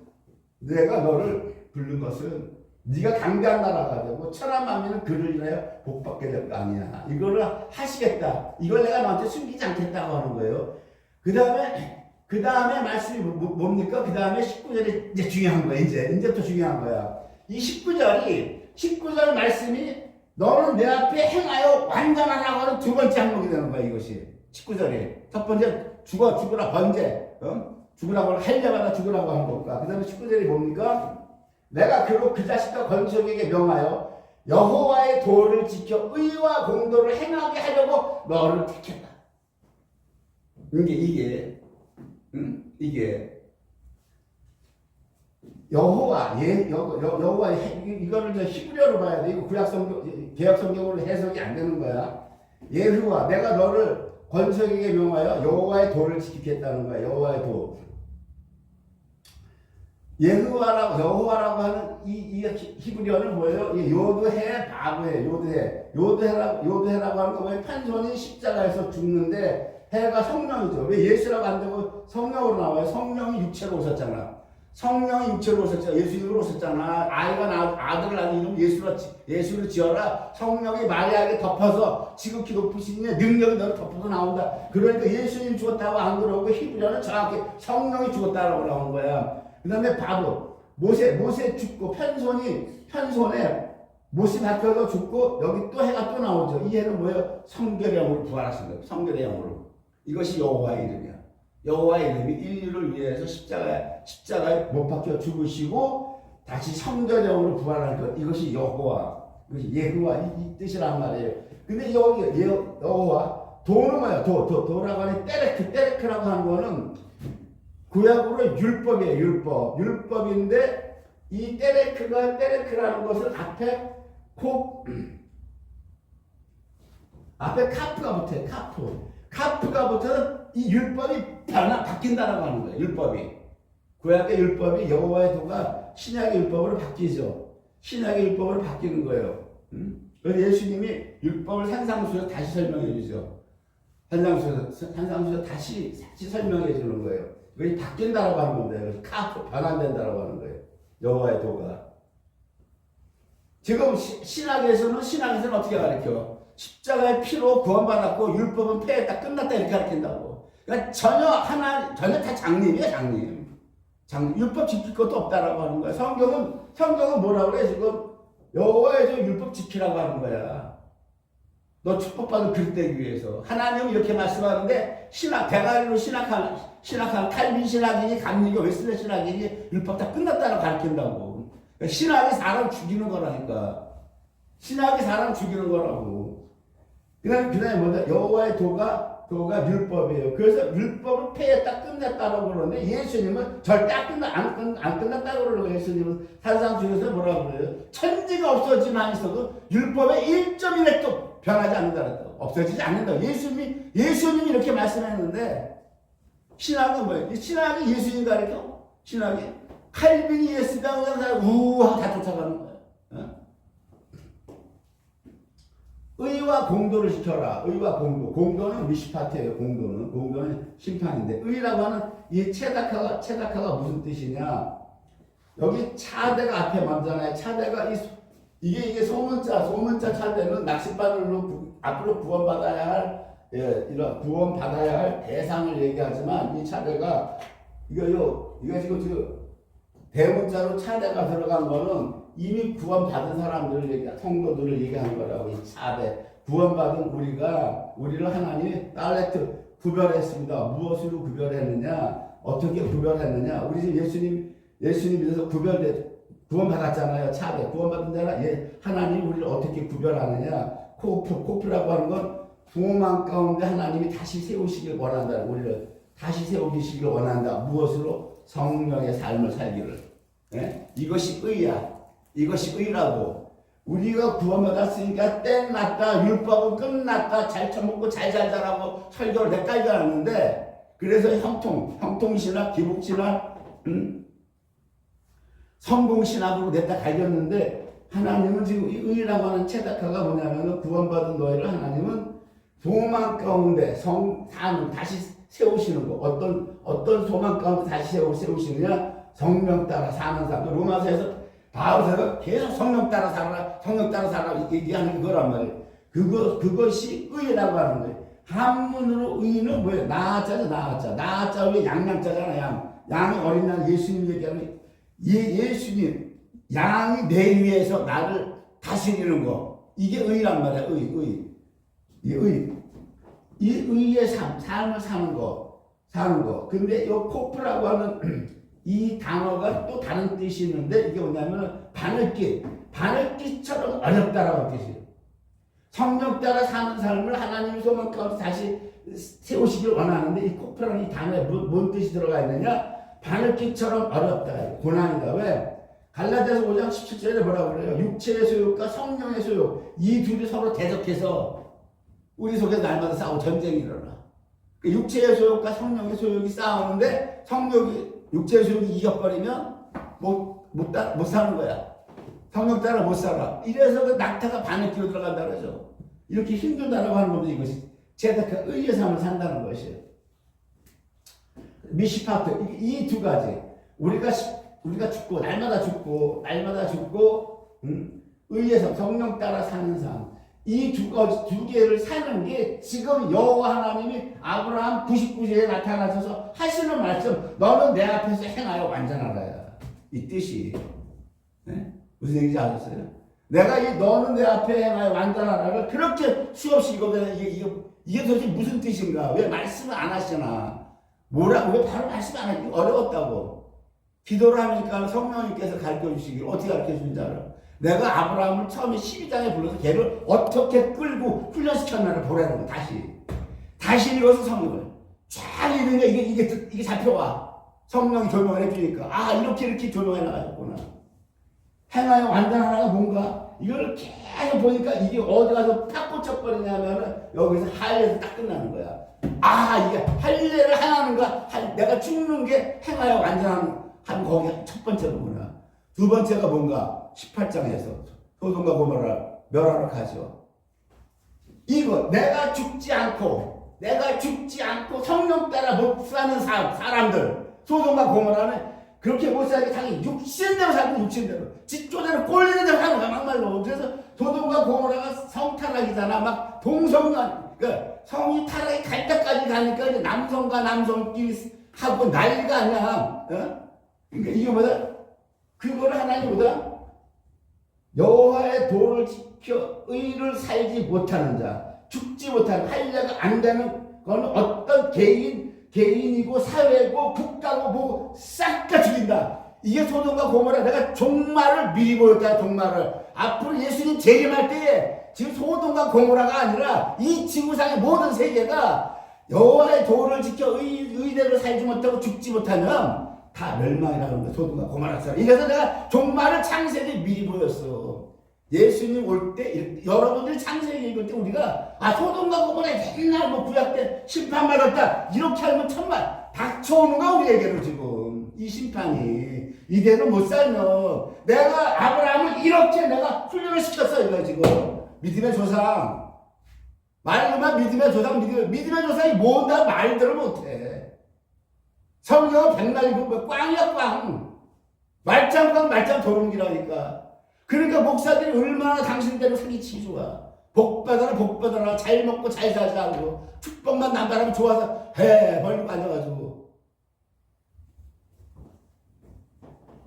내가 너를 부른 것은 네가 강대한 나라가 되고 천하 만민은 그를 인하여 복받게 될 거 아니야. 이거를 하시겠다. 이걸 내가 너한테 숨기지 않겠다고 하는 거예요. 그 다음에 말씀이 뭡니까? 그 다음에 19절이 이제 중요한 거야. 이제부터 중요한 거야. 이 19절 말씀이 너는 내 앞에 행하여 완전하라고 하는 두 번째 항목이 되는 거야. 이것이 19절이 첫 번째 죽으라 번제, 죽으라고 할 때마다 죽으라고 하는 것과 그 다음에 19절이 뭡니까? 내가 그 자식과 건축에게 명하여 여호와의 도를 지켜 의와 공도를 행하게 하려고 너를 택했다. 이게 여호와 이거를 히브리어로 봐야 돼. 이거 개역 성경으로 해석이 안 되는 거야. 예후와 내가 너를 권석에게 명하여 여호와의 도를 지키겠다는 거야. 여호와의 도. 여호와라고 하는 이 히브리어는 뭐예요? 요드해 바브해 요드해라고 하는 거 뭐예요? 판손이 십자가에서 죽는데 해가 성령이죠. 왜 예수라고 안 되고 성령으로 나와요? 성령이 육체로 오셨잖아. 성령이 육체로 오셨잖아. 예수님으로 오셨잖아. 아들을 낳은 이름 예수를 지어라. 성령이 마리아에게 덮어서 지극히 높으신 이의 능력이 너를 덮어서 나온다. 그러니까 예수님 죽었다고 안 그러고 히브리어는 정확히 성령이 죽었다라고 나오는 거야. 그 다음에 바로 모세 죽고 편손에 못이 박혀서 죽고 여기 또 해가 또 나오죠. 이 해는 뭐예요? 성결의 영으로 부활하신 거예요. 성결의 영으로. 이것이 여호와의 이름이야. 여호와의 이름이 인류를 위해서 십자가에 못 박혀 죽으시고 다시 성결의 영으로 부활하는 것. 이것이 여호와. 이것이 예후와 이 뜻이란 말이에요. 근데 여기 여호와 도는 뭐야? 도라고 하는 때레크라고 하는 거는 구약으로 율법이에요. 율법인데 이 때레크라는 것은 앞에 카프가 붙어요. 카프가 붙어서 이 율법이 바뀐다라고 하는 거예요. 율법이. 구약의 율법이 여호와의 도가 신약의 율법으로 바뀌죠. 신약의 율법으로 바뀌는 거예요. 그래서 예수님이 율법을 산상수에서 다시 설명해 주죠. 산상수에서 다시 설명해 주는 거예요. 그것이 바뀐다라고 하는 건데, 카프 변환된다라고 하는 거예요. 여호와의 도가. 지금 신학에서는 어떻게 가르쳐? 십자가의 피로 구원받았고 율법은 폐했다 끝났다 이렇게 가르친다고. 그러니까 전혀 다 장님이야. 장님. 율법 지킬 것도 없다라고 하는 거야. 성경은 뭐라고 그래? 지금 여호와의 율법 지키라고 하는 거야. 너 축복받은 그릇되기 위해서. 하나님은 이렇게 말씀하는데 신학 대가리로 신학하는 칼빈 신학이니 감리교 웨슬레 신학이니 율법 다 끝났다고 가르친다고. 그러니까 신학이 사람 죽이는 거라니까. 신학이 사람 죽이는 거라고. 그다음에 뭐냐? 여호와의 도가 율법이에요. 그래서 율법을 폐했다 끝냈다고 그러는데 예수님은 절대 안 끝났다고 그러고 예수님은 사상 중에서 뭐라고 그래요? 천지가 없어지만 있어도 율법의 1.1획도 변하지 않는다. 없어지지 않는다. 예수님이 이렇게 말씀했는데 신학은 뭐예요? 신학이 예수님 가르쳐? 신학이 칼빈이 예수가 그냥 우하고 다 쫓아가는 거예요. 어? 의와 공도를 시켜라. 의와 공도. 공도는 미시파트예요. 공도는 심판인데 의라고 하는 이 체다카가 무슨 뜻이냐? 여기 차대가 앞에 먼저나요. 차대가 이게 소문자 차대는 낚싯바늘로 앞으로 구원받아야 할 이런 구원받아야 할 대상을 얘기하지만 이 차대가 이거 지금 대문자로 차대가 들어간 거는 이미 구원받은 사람들을 성도들을 얘기하는 거라고. 이 차대 구원받은 우리를 하나님이 딸레트 구별했습니다. 무엇으로 구별했느냐? 어떻게 구별했느냐? 우리 지금 예수님 믿어서 구원받았잖아요. 차대 구원받은 자라 하나님이 우리를 어떻게 구별하느냐? 코프라고 하는 건 부모만 가운데 하나님이 다시 세우시길 원한다. 우리를 다시 세우시길 원한다. 무엇으로? 성령의 삶을 살기를. 예? 이것이 의야. 이것이 의라고. 우리가 구원받았으니까 땡 났다. 율법은 끝났다. 잘 처먹고 잘 살자라고 설교를 내까지 하는데 그래서 형통신학, 기복신학, 성공신학으로 냈다 갈겼는데 하나님은 지금 이 의라고 하는 체다카가 뭐냐면 구원받은 너희를 하나님은 소망 가운데 삶을 다시 세우시는 거. 어떤 소망 가운데 다시 세우시느냐? 성령 따라 사는 사람. 로마서에서 바울에서 계속 성령 따라 살아라 얘기하는 거란 말이에요. 그것이 의라고 하는 거예요. 한문으로 의는 뭐예요? 나아자죠, 나아자. 나아자 왜 양양자잖아, 양이 어린 양 예수님 얘기하면 예수님 양이 내 위에서 나를 다스리는 거. 이게 의란 말이야. 이 의의 삶을 사는 거. 근데 이 코프라고 하는 이 단어가 또 다른 뜻이 있는데 이게 뭐냐면 바늘깃처럼 어렵다라고 뜻이에요. 성령 따라 사는 삶을 하나님의 소망 가운데 다시 세우시길 원하는데 이 코프라는 이 단어에 뭔 뜻이 들어가 있느냐? 바늘깃처럼 어렵다. 고난이다. 왜? 갈라디아서 5장 17절에 뭐라고 그래요? 육체의 소욕과 성령의 소욕 이 둘이 서로 대적해서 우리 속에서 날마다 싸우고 전쟁이 일어나. 육체의 소욕과 성령의 소욕이 싸우는데 육체의 소욕이 이겨버리면 못 사는 거야. 성령 따라 못 살아. 이래서 그 낙타가 반에 끼어 들어간다 그러죠. 이렇게 힘들다라고 하는 겁니다. 이것이 제다카 의의 삶을 산다는 것이에요. 미시파트 이 두 가지 우리가 죽고 날마다 죽고 의의 삶 성령 따라 사는 삶 이 두 개를 사는 게 지금 여호와 하나님이 아브라함 99세에 나타나셔서 하시는 말씀 너는 내 앞에서 행하여 완전하라야. 이 뜻이 네? 무슨 얘기인지 아셨어요? 내가 너는 내 앞에 행하여 완전하라를 그렇게 수없이 읽어보면 이게 도대체 무슨 뜻인가? 왜 말씀을 안 하시나? 뭐라고? 왜 바로 말씀 안 하기 어려웠다고? 기도를 하니까 성령님께서 가르쳐 주시길 어떻게 가르쳐 주는지 알아? 내가 아브라함을 처음에 12장에 불러서 걔를 어떻게 끌고 훈련시켰나를 보라는 거. 다시 읽어서 성경을 쫙 읽으니까 이게 잡혀와. 성령이 조명을 해주니까 이렇게 조명해 나가셨구나. 행하여 완전하라가 뭔가 이걸 계속 보니까 이게 어디 가서 팍 꽂혀버리냐면은 여기서 할례에서 딱 끝나는 거야. 이게 할례를 행하는가? 내가 죽는 게 행하여 완전한 거기 첫 번째로 뭐냐. 두 번째가 뭔가 18장에서 소돔과 고모라 멸하러 가죠. 이거 내가 죽지 않고 성령 따라 못 사는 사람들 소돔과 고모라는 그렇게 못 살게 당연히 육신대로 살고 육신대로 뒷조대로 꼴리는 대로 사는 거야 막말로. 그래서 소돔과 고모라가 성탈락이잖아. 막 동성간 그러니까 성이 타락이 갈 때까지 가니까 이제 남성과 남성끼리 하고 난리가 아니야. 그러니까 이게 뭐다? 그거를 하나님보다 여호와의 도를 지켜 의를 살지 못하는 자 죽지 못하는 할례가 안 되는 건 어떤 개인이고 사회고 국가고 뭐 싹 다 죽인다. 이게 소돔과 고모라. 내가 종말을 미리 보였다. 종말을 앞으로 예수님 재림할 때에 지금 소돔과 고모라가 아니라 이 지구상의 모든 세계가 여호와의 도를 지켜 의대로 살지 못하고 죽지 못하면 다 멸망이라는 거야. 소돔과 고모라 사람. 이래서 내가 종말을 창세기 미리 보였어. 예수님 올 때 여러분들이 창세기 읽을 때 우리가 소돔과 고모라 옛날 뭐 구약 때 심판 받았다 이렇게 하면 정말 닥쳐오는 거야 우리에게는. 지금 이 심판이 이대로 못 살면 내가 아브라함을 이렇게 내가 훈련을 시켰어. 이거 지금 믿음의 조상 말로만 믿음의 조상 믿음의 조상이 뭔다 말대로 못해. 성경은 백날 읽으면 꽝이야 꽝. 말짱 도롱기라니까. 그러니까 목사들이 얼마나 당신대로 사기치기 좋아. 복 받아라 잘 먹고 잘 살자고 축복만 남발하면 좋아서 해 벌리고 앉아가지고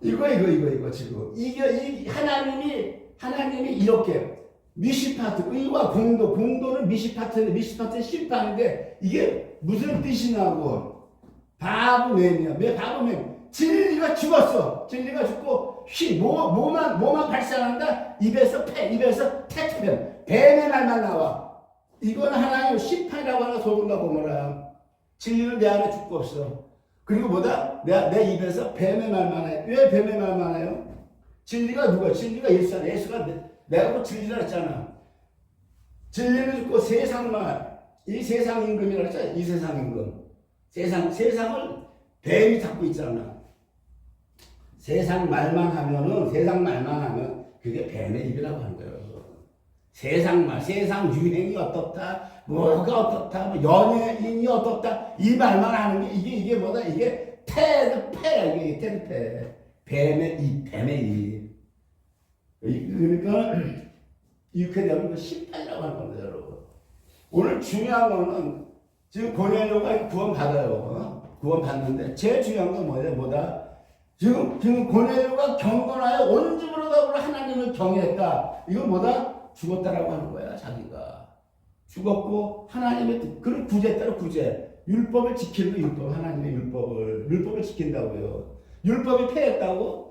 이거 지금 이게 하나님이 이렇게 미시파트 의와 공도는 미시파트는 심판인데 이게 무슨 뜻이냐고. 바보맨이야. 왜 바보맨? 진리가 죽었어. 진리가 죽고 뭐만 발산한다. 입에서 태투뱀 뱀의 말만 나와. 이건 하나님 심판이라고 하는 소돔과 고모라. 진리는 내 안에 죽고 없어. 그리고 뭐다? 내 입에서 뱀의 말만 해. 왜 뱀의 말만 해요? 진리가 누가? 진리가 예수잖아. 예수가 내가 뭐 진리라 했잖아. 진리는 죽고 세상말, 이 세상 임금이라고 했잖아. 이 세상 임금. 세상을 뱀이 잡고 있잖아. 세상 말만 하면 그게 뱀의 입이라고 하는 거예요. 세상 유행이 어떻다, 뭐가 어떻다, 뭐 연예인이 어떻다, 이 말만 하는 게 이게 뭐다? 이게 테드페야. 이게 테드페. 뱀의 입. 그러니까 이렇게 되면 심판이라고 하는 겁니다, 여러분. 오늘 중요한 거는 지금 고넬료가 구원받아요. 구원받는데 제일 중요한 건 뭐다? 지금 고넬료가 경건하여 온 집으로 더불어 하나님을 경외했다. 이건 뭐다? 죽었다라고 하는 거야. 자기가 죽었고 하나님의 그런 구제대로 구제. 율법을 지키는 거. 율법. 하나님의 율법을 지킨다고요. 율법이 폐했다고?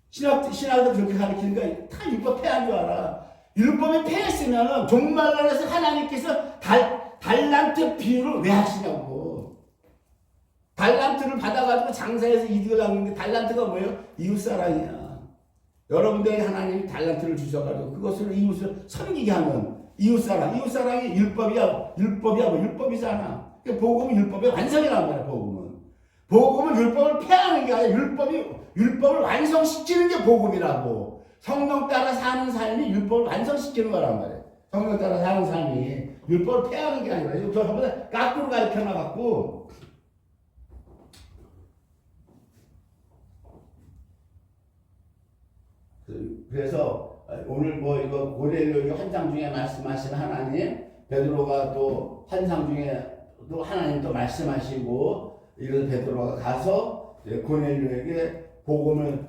신학도 그렇게 가르치니까 다 율법 폐한 줄 알아. 율법이 폐했으면 종말론에서 하나님께서 달란트 비율을 왜 하시냐고. 달란트를 받아가지고 장사해서 이득을 남는데 달란트가 뭐예요? 이웃사랑이야. 여러분들에게 하나님이 달란트를 주셔가지고 그것을 이웃을 섬기게 하는 이웃사랑이 율법이잖아. 복음은 율법의 완성이란 말이야. 복음은 율법을 폐하는 게 아니라 율법을 완성시키는 게 복음이라고. 성령 따라 사는 삶이 율법을 완성시키는 거란 말이야. 성령 따라 사는 삶이 율법을 폐하는 게 아니라 이거 전부 다 거꾸로 가르쳐놔갖고 그래서 오늘 뭐 이거 고넬료 환상 중에 말씀하신 하나님, 베드로가 또 환상 중에 또 하나님 또 말씀하시고 이런 베드로가 가서 고넬료에게 복음을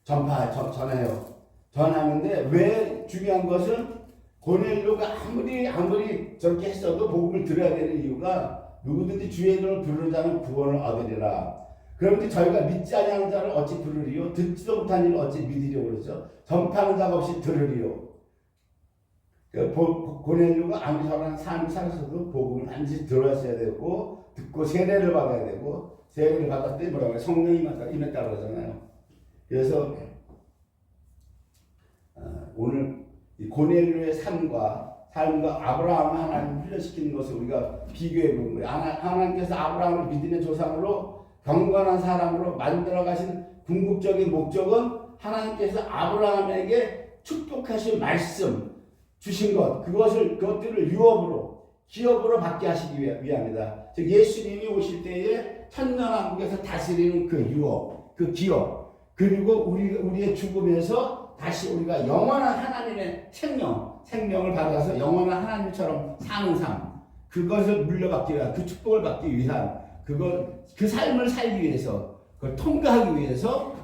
전해요. 전하는데 왜 중요한 것은 고넬료가 아무리 저렇게 했어도 복음을 들어야 되는 이유가 누구든지 주의 이름을 부르는 자는 구원을 얻으리라. 그런데 저희가 믿지 아니하는 자를 어찌 부르리요? 듣지도 못한 일을 어찌 믿으리요? 그러죠. 전파하는 자가 없이 들으리요. 고넬료가 아무리 저런 삶을 살았어도 복음을 반드시 들었어야 되고 듣고 세례를 받아야 되고 세례를 받았더니 뭐라고 해요? 성령이 임했다 그러잖아요. 그래서 오늘 이 고넬료의 삶과 아브라함을 하나님 훈련시키는 것을 우리가 비교해 보는 거예요. 하나님께서 아브라함을 믿음의 조상으로 경건한 사람으로 만들어 가신 궁극적인 목적은 하나님께서 아브라함에게 축복하신 말씀 주신 그것들을 기업으로 받게 하시기 위함이다. 즉 예수님이 오실 때에 천년왕국에서 다스리는 그 유업, 그 기업, 그리고 우리의 죽음에서 다시 우리가 영원한 하나님의 생명을 받아서 영원한 하나님처럼 사는 삶, 그것을 물려받기 위한, 그 축복을 받기 위한 그 삶을 살기 위해서, 그걸 통과하기 위해서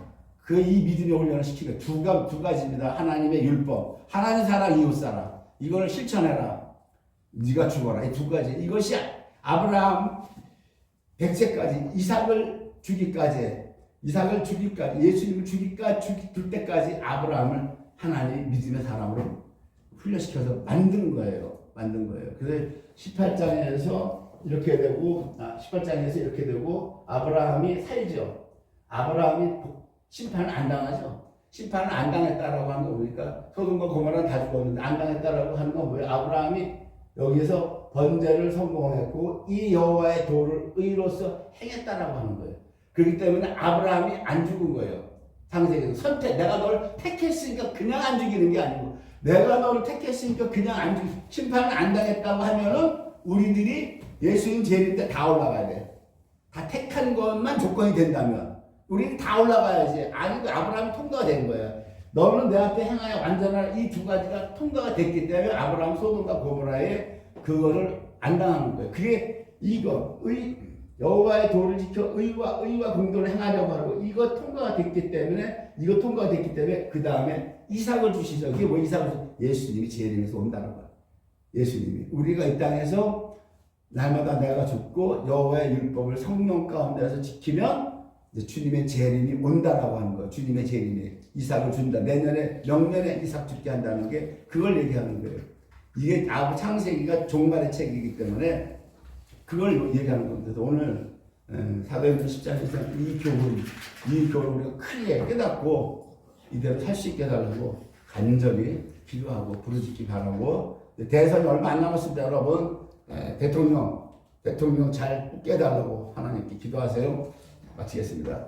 이 믿음의 훈련을 시키는 두 가지입니다. 하나님의 율법, 하나님 사랑, 이웃 사랑. 이걸 실천해라. 네가 죽어라. 이 두 가지. 이것이 아브라함 100세까지 이삭을 주기까지 예수님을 죽일 때까지 아브라함을 하나님 믿음의 사람으로 훈련시켜서 만든 거예요. 그래서 18장에서 이렇게 되고 18장에서 이렇게 되고 아브라함이 살죠. 아브라함이 심판을 안 당하죠. 심판을 안 당했다라고 하는 거 보니까 소돔과 고모라는 다 죽었는데 안 당했다라고 하는 건 뭐예요? 아브라함이 여기서 번제를 성공했고 이 여호와의 도를 의로서 행했다라고 하는 거예요. 그렇기 때문에 아브라함이 안 죽은 거예요. 창세기에서 선택. 내가 너를 택했으니까 그냥 안 죽이는 게 아니고 내가 너를 택했으니까 그냥 안 죽이. 심판을 안 당했다고 하면은 우리들이 예수님 재림 때 다 올라가야 돼. 다 택한 것만 조건이 된다면 우리는 다 올라가야지. 아니 아브라함이 통과가 된 거야. 너는 내 앞에 행하여 완전한 이 두 가지가 통과가 됐기 때문에 아브라함 소돔과 고모라에 그거를 안 당하는 거예요. 그게 이거 여호와의 도를 지켜 의와 공도를 행하려고 하고 이거 통과가 됐기 때문에 그 다음에 이삭을 주시죠. 이게 뭐 이삭을 예수님이 재림에서 온다는 거야. 예수님이 우리가 이 땅에서 날마다 내가 죽고 여호와의 율법을 성령 가운데서 지키면 이제 주님의 재림이 온다라고 하는 거예요. 주님의 재림이 이삭을 준다. 명년에 이삭 죽게 한다는 게 그걸 얘기하는 거예요. 이게 창세기가 종말의 책이기 때문에 그걸 얘기하는 겁니다. 그래서 오늘 사도행전 10장에서 이 교훈을 우리가 크게 깨닫고 이대로 살 수 있게 해달라고 간절히 기도하고 부르짖기 바라고 대선이 얼마 안 남았습니다. 여러분 대통령 잘 깨달라고 하나님께 기도하세요. 마치겠습니다.